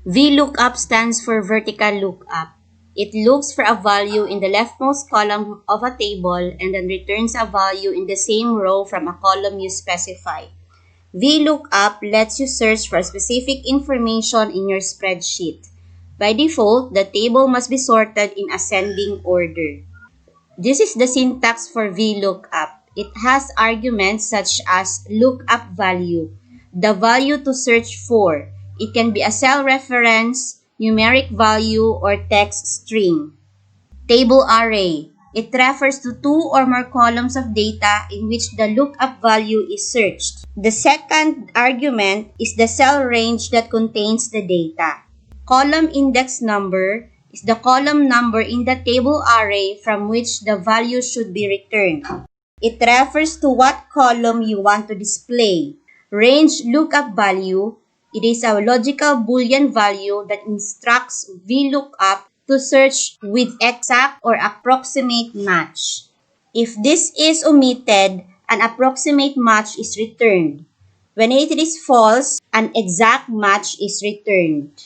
VLOOKUP stands for vertical lookup. It looks for a value in the leftmost column of a table and then returns a value in the same row from a column you specify. VLOOKUP lets you search for specific information in your spreadsheet. By default, the table must be sorted in ascending order. This is the syntax for VLOOKUP. It has arguments such as lookup value, the value to search for. It can be a cell reference, numeric value, or text string. Table array. It refers to two or more columns of data in which the lookup value is searched. The second argument is the cell range that contains the data. Column index number is the column number in the table array from which the value should be returned. It refers to what column you want to display. Range lookup value. It is a logical Boolean value that instructs VLOOKUP to search with exact or approximate match. If this is omitted, an approximate match is returned. When it is false, an exact match is returned.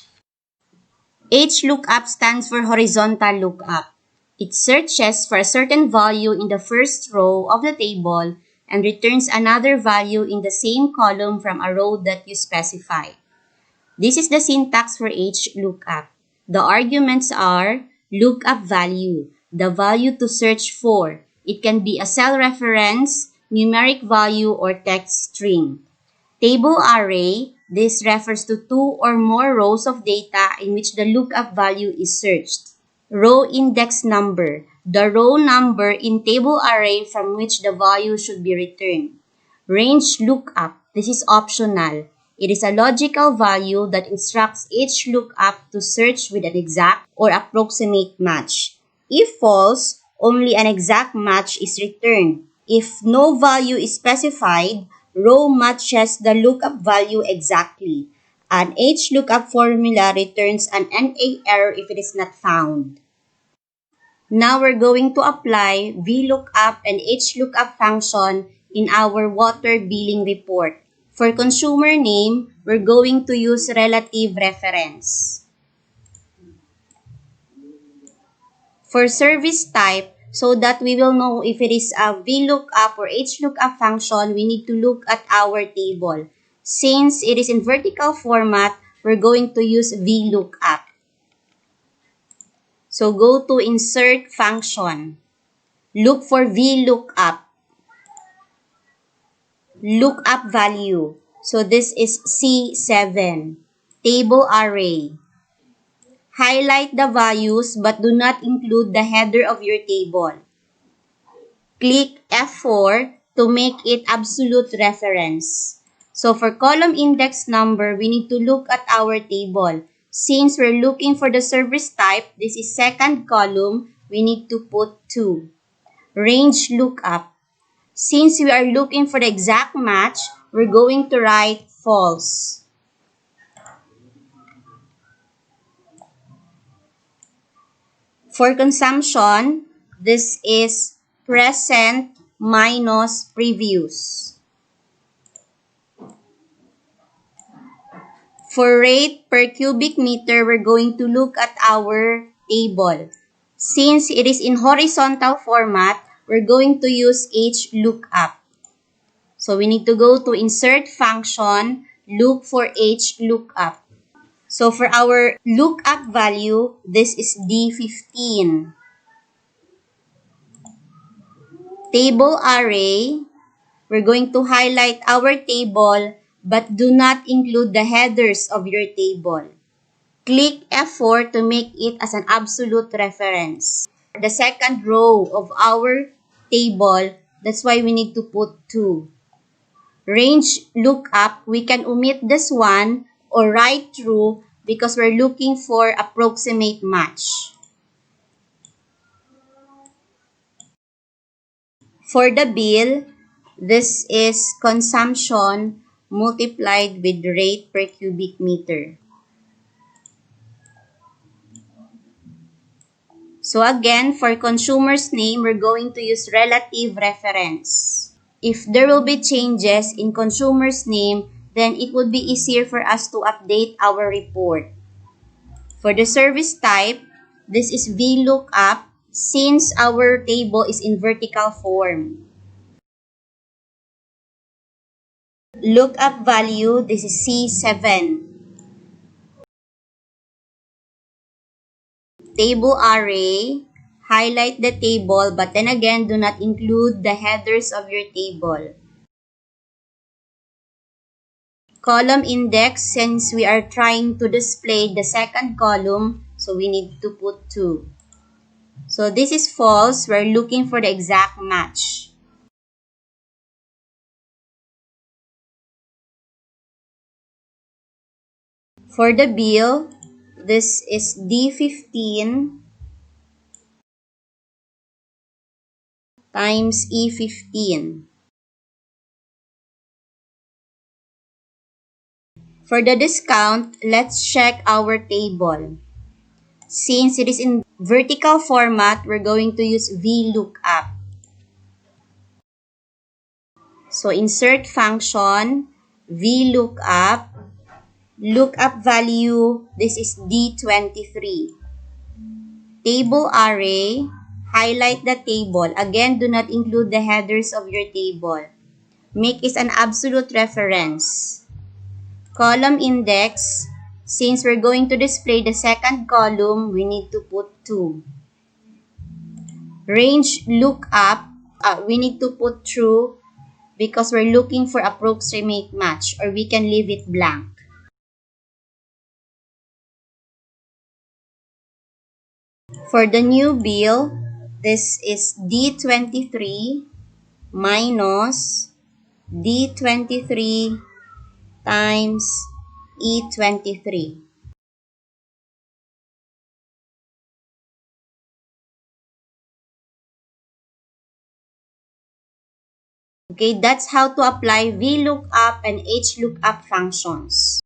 HLOOKUP stands for horizontal lookup. It searches for a certain value in the first row of the table and returns another value in the same column from a row that you specify. This is the syntax for HLOOKUP. The arguments are lookup value, the value to search for. It can be a cell reference, numeric value, or text string. Table array. This refers to two or more rows of data in which the lookup value is searched. Row index number, the row number in table array from which the value should be returned. Range lookup, this is optional. It is a logical value that instructs HLOOKUP to search with an exact or approximate match. If false, only an exact match is returned. If no value is specified, row matches the lookup value exactly. An HLOOKUP formula returns an NA error if it is not found. Now we're going to apply VLOOKUP and HLOOKUP function in our water billing report. For consumer name, we're going to use relative reference. For service type, so that we will know if it is a VLOOKUP or HLOOKUP function, we need to look at our table. Since it is in vertical format, we're going to use VLOOKUP. So go to Insert Function. Look for VLOOKUP. Lookup value. So this is C7. Table array. Highlight the values but do not include the header of your table. Click F4 to make it absolute reference. So for column index number, we need to look at our table. Since we're looking for the service type, this is second column, we need to put 2. Range lookup. Since we are looking for the exact match, we're going to write false. For consumption, this is present minus previous. For rate per cubic meter, we're going to look at our table. Since it is in horizontal format, we're going to use HLOOKUP. So we need to go to Insert Function, look for HLOOKUP. So for our lookup value, this is D15. Table array, we're going to highlight our table but do not include the headers of your table. Click F4 to make it as an absolute reference. The second row of our table, that's why we need to put 2. Range lookup, we can omit this one or write true because we're looking for approximate match. For the bill, this is consumption multiplied with rate per cubic meter. So again, for consumer's name, we're going to use relative reference. If there will be changes in consumer's name, then it would be easier for us to update our report. For the service type, this is VLOOKUP since our table is in vertical form. Lookup value, this is C7. Table array, highlight the table but then again do not include the headers of your table. Column index, since we are trying to display the second column, so we need to put 2. So this is false, we're looking for the exact match. For the bill, this is D15 times E15. For the discount, let's check our table. Since it is in vertical format, we're going to use VLOOKUP. So insert function, VLOOKUP, lookup value, this is D23. Table array, highlight the table. Again, do not include the headers of your table. Make is an absolute reference. Column index, since we're going to display the second column, we need to put 2. Range lookup, we need to put true because we're looking for approximate match, or we can leave it blank. For the new bill, this is D23 minus D23 times E23. Okay, that's how to apply VLOOKUP and HLOOKUP functions.